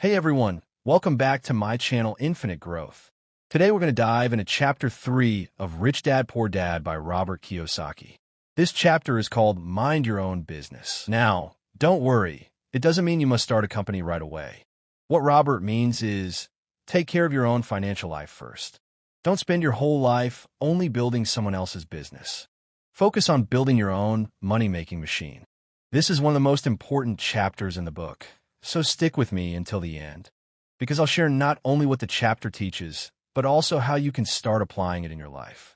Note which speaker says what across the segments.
Speaker 1: Hey everyone, welcome back to my channel Infinite Growth. Today we're going to dive into Chapter 3 of Rich Dad Poor Dad by Robert Kiyosaki. This chapter is called Mind Your Own Business. Now, don't worry, it doesn't mean you must start a company right away. What Robert means is, take care of your own financial life first. Don't spend your whole life only building someone else's business. Focus on building your own money-making machine. This is one of the most important chapters in the book, so stick with me until the end, because I'll share not only what the chapter teaches, but also how you can start applying it in your life.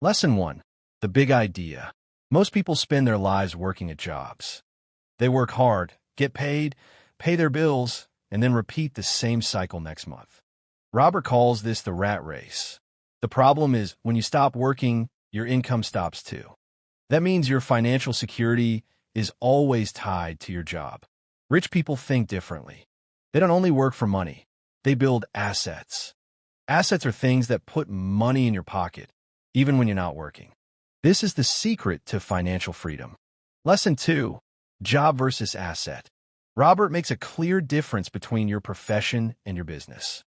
Speaker 1: Lesson 1. The big idea. Most people spend their lives working at jobs. They work hard, get paid, pay their bills, and then repeat the same cycle next month. Robert calls this the rat race. The problem is, when you stop working, your income stops too. That means your financial security is always tied to your job. Rich people think differently. They don't only work for money. They build assets. Assets are things that put money in your pocket, even when you're not working. This is the secret to financial freedom. Lesson 2. Job versus asset. Robert makes a clear difference between your profession and your business.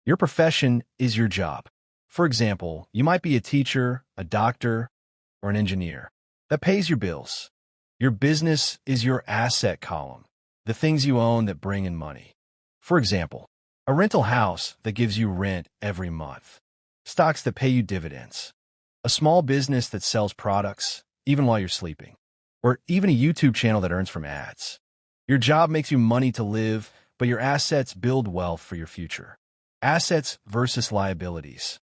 Speaker 1: Your profession is your job. For example, you might be a teacher, a doctor, or an engineer. That pays your bills. Your business is your asset column, the things you own that bring in money. For example, a rental house that gives you rent every month, stocks that pay you dividends, a small business that sells products even while you're sleeping, or even a YouTube channel that earns from ads. Your job makes you money to live, but your assets build wealth for your future. Assets versus liabilities.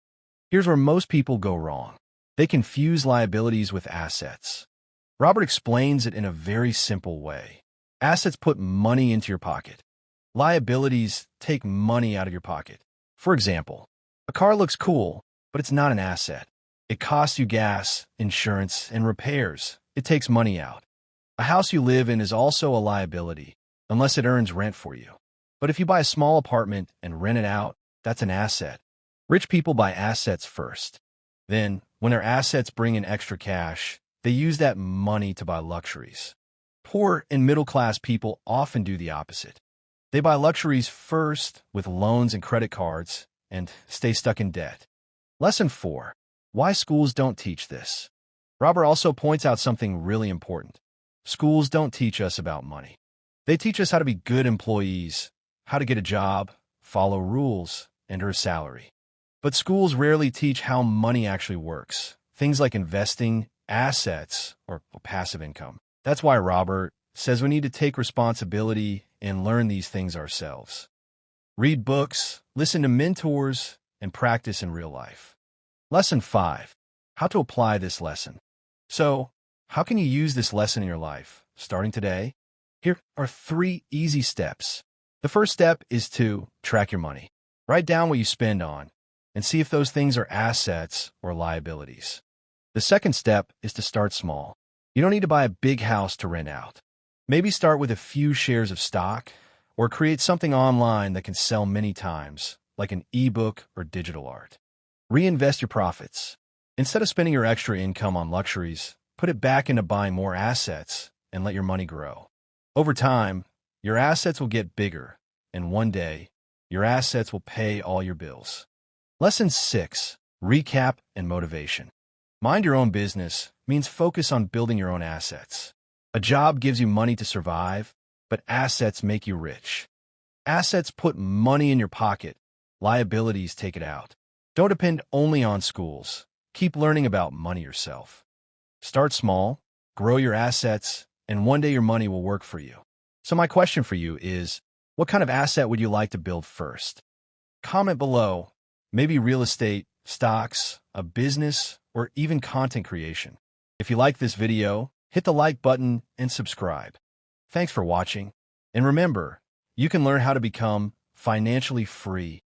Speaker 1: Here's where most people go wrong. They confuse liabilities with assets. Robert explains it in a very simple way. Assets put money into your pocket. Liabilities take money out of your pocket. For example, a car looks cool, but it's not an asset. It costs you gas, insurance, and repairs. It takes money out. A house you live in is also a liability, unless it earns rent for you. But if you buy a small apartment and rent it out, that's an asset. Rich people buy assets first. Then, when their assets bring in extra cash, they use that money to buy luxuries. Poor and middle-class people often do the opposite. They buy luxuries first with loans and credit cards and stay stuck in debt. Lesson 4. Why schools don't teach this. Robert also points out something really important. Schools don't teach us about money. They teach us how to be good employees, how to get a job, follow rules, and earn a salary. But schools rarely teach how money actually works, things like investing, assets, or passive income. That's why Robert says we need to take responsibility and learn these things ourselves. Read books, listen to mentors, and practice in real life. Lesson 5. How to apply this lesson. So, how can you use this lesson in your life, starting today? Here are 3 easy steps. The first step is to track your money. Write down what you spend on, and see if those things are assets or liabilities. The second step is to start small. You don't need to buy a big house to rent out. Maybe start with a few shares of stock, or create something online that can sell many times, like an ebook or digital art. Reinvest your profits. Instead of spending your extra income on luxuries, put it back into buying more assets and let your money grow. Over time, your assets will get bigger, and one day, your assets will pay all your bills. Lesson 6. Recap and motivation. Mind your own business means focus on building your own assets. A job gives you money to survive, but assets make you rich. Assets put money in your pocket. Liabilities take it out. Don't depend only on schools. Keep learning about money yourself. Start small, grow your assets, and one day your money will work for you. So my question for you is, what kind of asset would you like to build first? Comment below. Maybe real estate, stocks, a business, or even content creation. If you like this video, hit the like button and subscribe. Thanks for watching. And remember, you can learn how to become financially free